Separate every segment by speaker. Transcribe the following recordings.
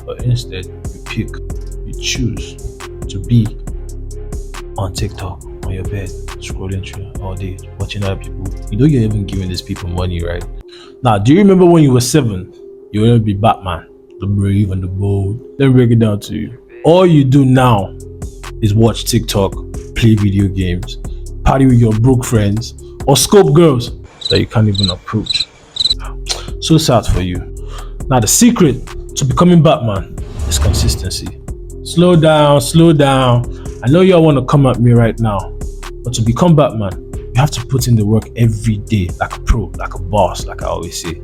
Speaker 1: but instead you choose to be on TikTok, on your bed, scrolling through all day, watching other people. You know you're even giving these people money, right? Now, do you remember when you were 7? You were to be Batman, the brave and the bold. Let me break it down to you. All you do now is watch TikTok, play video games, party with your broke friends, or scope girls that you can't even approach. So sad for you. Now, the secret to becoming Batman is consistency. Slow down, slow down. I know y'all want to come at me right now, but to become Batman, you have to put in the work every day, like a pro, like a boss, like I always say.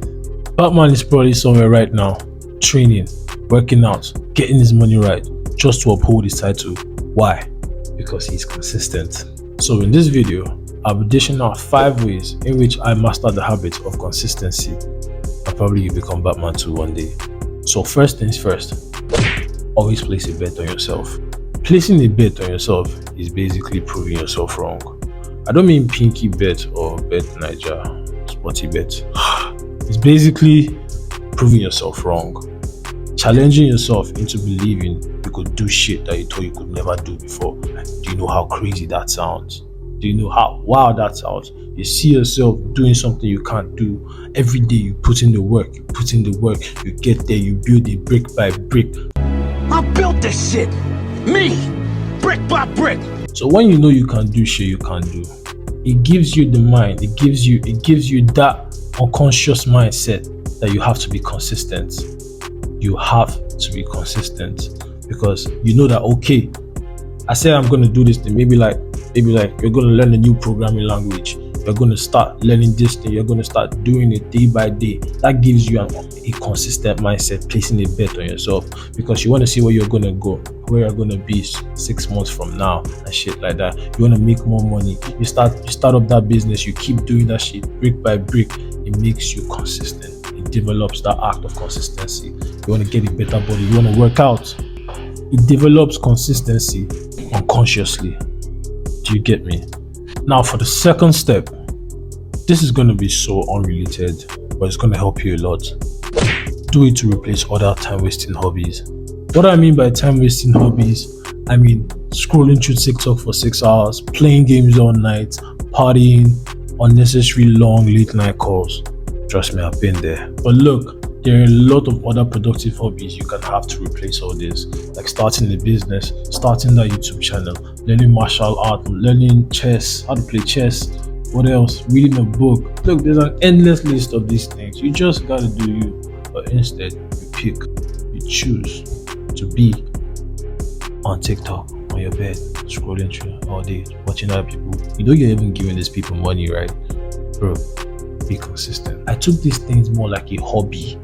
Speaker 1: Batman is probably somewhere right now, training, working out, getting his money right, just to uphold his title. Why? Because he's consistent. So in this video, I'll be dishing out 5 ways in which I mastered the habit of consistency, and probably you become Batman too one day. So first things first, always place a bet on yourself. Placing a bet on yourself is basically proving yourself wrong. I don't mean pinky bet or bet Niger, sporty bet. It's basically proving yourself wrong. Challenging yourself into believing you could do shit that you thought you could never do before. Do you know how crazy that sounds? Do you know how wild that sounds? You see yourself doing something you can't do. Every day you put in the work, you get there, you build it brick by brick.
Speaker 2: I built this shit! Me! Brick by brick!
Speaker 1: So when you know you can do shit you can't do, it gives you the mind, it gives you that unconscious mindset that you have to be consistent. You have to be consistent because you know that, okay, I said I'm going to do this thing. Maybe like you're going to learn a new programming language. You're going to start learning this thing. You're going to start doing it day by day. That gives you a consistent mindset, placing a bet on yourself because you want to see where you're going to go, where you're going to be 6 months from now and shit like that. You want to make more money. You start up that business. You keep doing that shit brick by brick. It makes you consistent. It develops that act of consistency. You want to get a better body. You want to work out. It develops consistency unconsciously. Do you get me? Now for the second step, this is going to be so unrelated, but it's going to help you a lot. Do it to replace other time-wasting hobbies. What I mean by time-wasting hobbies, I mean scrolling through TikTok for 6 hours, playing games all night, partying, unnecessary long late-night calls. Trust me, I've been there. But look, there are a lot of other productive hobbies you can have to replace all this, like starting a business, starting that YouTube channel, learning martial art, learning chess, how to play chess, what else, reading a book. Look, there's an endless list of these things. You just gotta do you, but instead you choose to be on TikTok, on your bed, scrolling through all day, watching other people. You know you're even giving these people money, right? Bro, be consistent. I took these things more like a hobby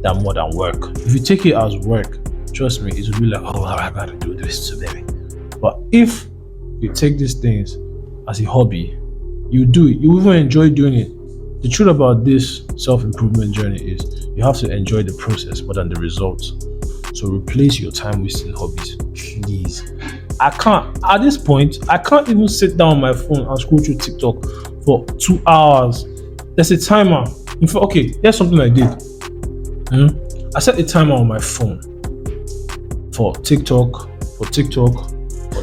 Speaker 1: than more than work. If you take it as work, trust me, it will be like, oh, I gotta do this today. But if you take these things as a hobby, you do it. You even enjoy doing it. The truth about this self-improvement journey is you have to enjoy the process more than the results. So replace your time-wasting hobbies, please. At this point, I can't even sit down on my phone and scroll through TikTok for 2 hours. There's a timer. In fact, okay, here's something I did. I set a timer on my phone for TikTok, for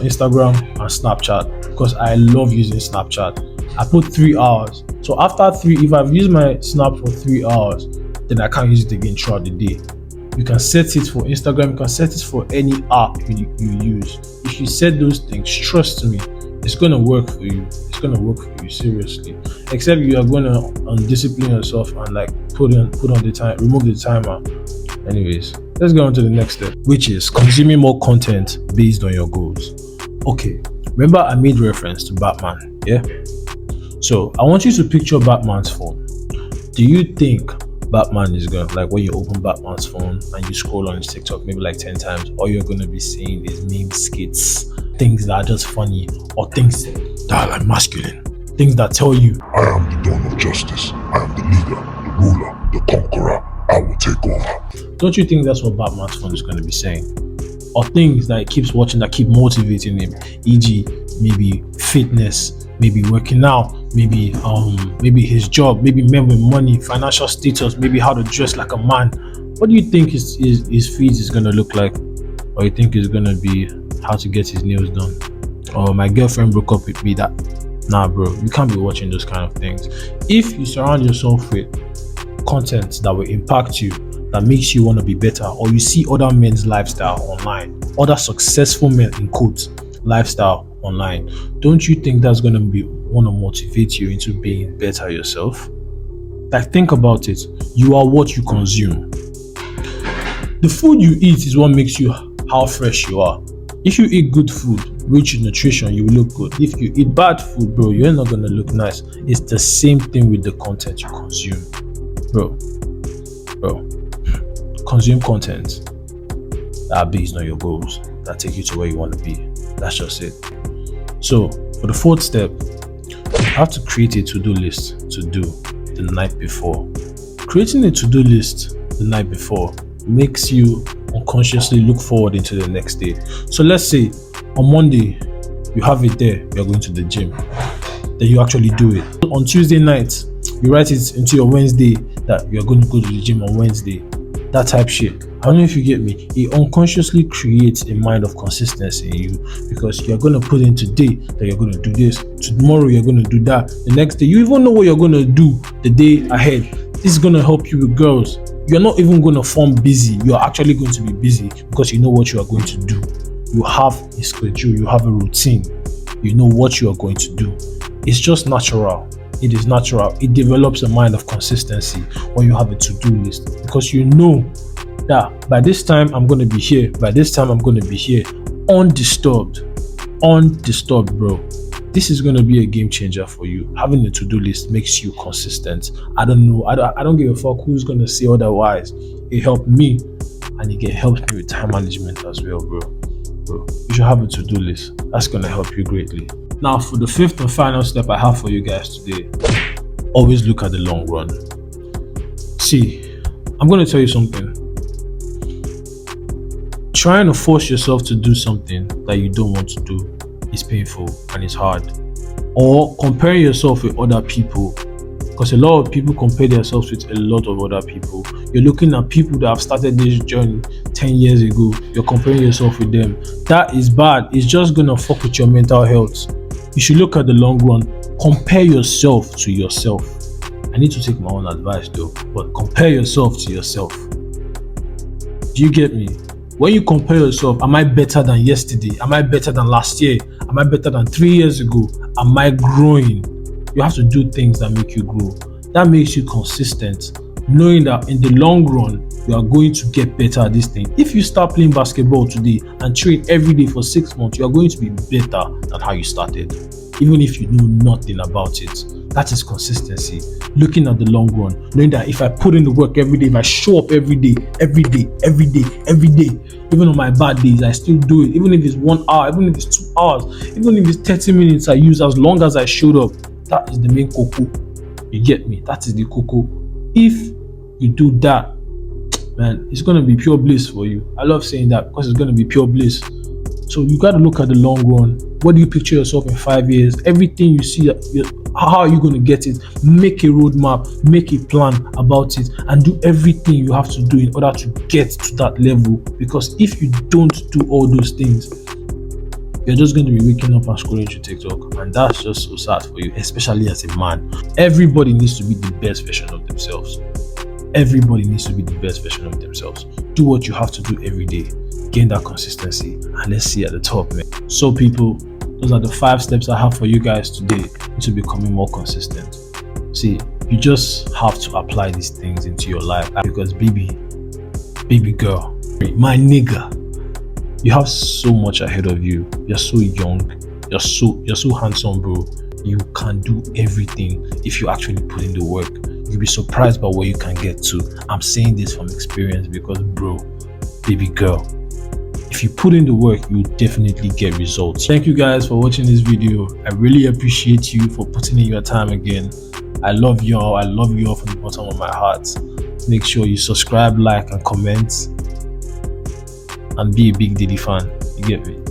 Speaker 1: Instagram and Snapchat because I love using Snapchat. I put 3 hours. So after 3, if I've used my Snap for 3 hours, then I can't use it again throughout the day. You can set it for Instagram, you can set it for any app you use. If you set those things, trust me, it's gonna work for you. It's gonna work for you, seriously. Except you are gonna undiscipline yourself and like put on the time, remove the timer. Anyways, let's go on to the next step, which is consuming more content based on your goals. Okay, remember I made reference to Batman, yeah? So I want you to picture Batman's phone. Do you think Batman is gonna, like when you open Batman's phone and you scroll on his TikTok maybe like 10 times, all you're gonna be seeing is meme skits, things that are just funny, or things that are like masculine, things that tell you,
Speaker 3: I am the dawn of justice, I am the leader, the ruler, the conqueror, I will take over.
Speaker 1: Don't you think that's what Batman's phone is gonna be saying? Or things that he keeps watching that keep motivating him, e.g. maybe fitness, maybe working out, maybe his job, maybe men with money, financial status, maybe how to dress like a man, What do you think his feeds is gonna look like? Or you think it's gonna be how to get his nails done? Or my girlfriend broke up with me? That nah, bro, you can't be watching those kind of things. If you surround yourself with content that will impact you, that makes you want to be better, or you see other men's lifestyle online, other successful men in quotes lifestyle online, don't you think that's gonna be want to motivate you into being better yourself? Like, think about it. You are what you consume. The food you eat is what makes you how fresh you are. If you eat good food, rich in nutrition, you will look good. If you eat bad food, bro, you're not gonna look nice. It's the same thing with the content you consume. Bro, consume content that based on your goals, that take you to where you want to be. That's just it. So for the fourth step, you have to create a to-do list to do the night before. Creating a to-do list the night before makes you unconsciously look forward into the next day. So let's say on Monday you have it there, you're going to the gym, then you actually do it. On Tuesday night, you write it into your Wednesday that you're going to go to the gym on Wednesday. That type shit. I don't know if you get me. It unconsciously creates a mind of consistency in you, because you're going to put in today that you're going to do this, tomorrow you're going to do that, the next day you even know what you're going to do the day ahead. This is going to help you with girls. You're not even going to form busy. You're actually going to be busy because you know what you are going to do. You have a schedule, you have a routine, you know what you are going to do. It's just natural. It is natural. It develops a mind of consistency when you have a to-do list, because you know that by this time I'm going to be here, by this time I'm going to be here, undisturbed, bro. This is going to be a game changer for you. Having a to-do list makes you consistent. I don't know. I don't give a fuck who's going to say otherwise. It helped me, and it helps me with time management as well, bro. You should have a to-do list. That's going to help you greatly. Now, for the fifth and final step I have for you guys today, always look at the long run. See, I'm going to tell you something. Trying to force yourself to do something that you don't want to do is painful and it's hard. Or comparing yourself with other people, because a lot of people compare themselves with a lot of other people. You're looking at people that have started this journey 10 years ago. You're comparing yourself with them. That is bad. It's just going to fuck with your mental health. You should look at the long run. Compare yourself to yourself. I need to take my own advice though, but compare yourself to yourself. Do you get me? When you compare yourself, am I better than yesterday? Am I better than last year? Am I better than 3 years ago? Am I growing? You have to do things that make you grow. That makes you consistent, knowing that in the long run, you are going to get better at this thing. If you start playing basketball today and train every day for 6 months, you are going to be better than how you started, even if you know nothing about it. That is consistency. Looking at the long run, knowing that if I put in the work every day, if I show up every day, even on my bad days, I still do it. Even if it's 1 hour, even if it's 2 hours, even if it's 30 minutes I use, as long as I showed up, that is the main cocoa. You get me? That is the cocoa. If you do that, man, it's going to be pure bliss for you. I love saying that because it's going to be pure bliss. So you got to look at the long run. What do you picture yourself in 5 years? Everything you see, how are you going to get it? Make a roadmap, make a plan about it, and do everything you have to do in order to get to that level. Because if you don't do all those things, you're just going to be waking up and scrolling through TikTok, and that's just so sad for you, especially as a man. Everybody needs to be the best version of themselves. Everybody needs to be the best version of themselves. Do what you have to do every day. Gain that consistency, and let's see at the top, man. So people, those are the 5 steps I have for you guys today into becoming more consistent. See, you just have to apply these things into your life, because baby girl, my nigga, you have so much ahead of you. You're so young, you're so handsome, bro. You can do everything if you actually put in the work. You'll be surprised by where you can get to. I'm saying this from experience, because bro, baby girl, if you put in the work, you definitely get results. Thank you guys for watching this video. I really appreciate you for putting in your time again. I love y'all. I love you all from the bottom of my heart. Make sure you subscribe, like, and comment, and be a big Diddy fan. You get me?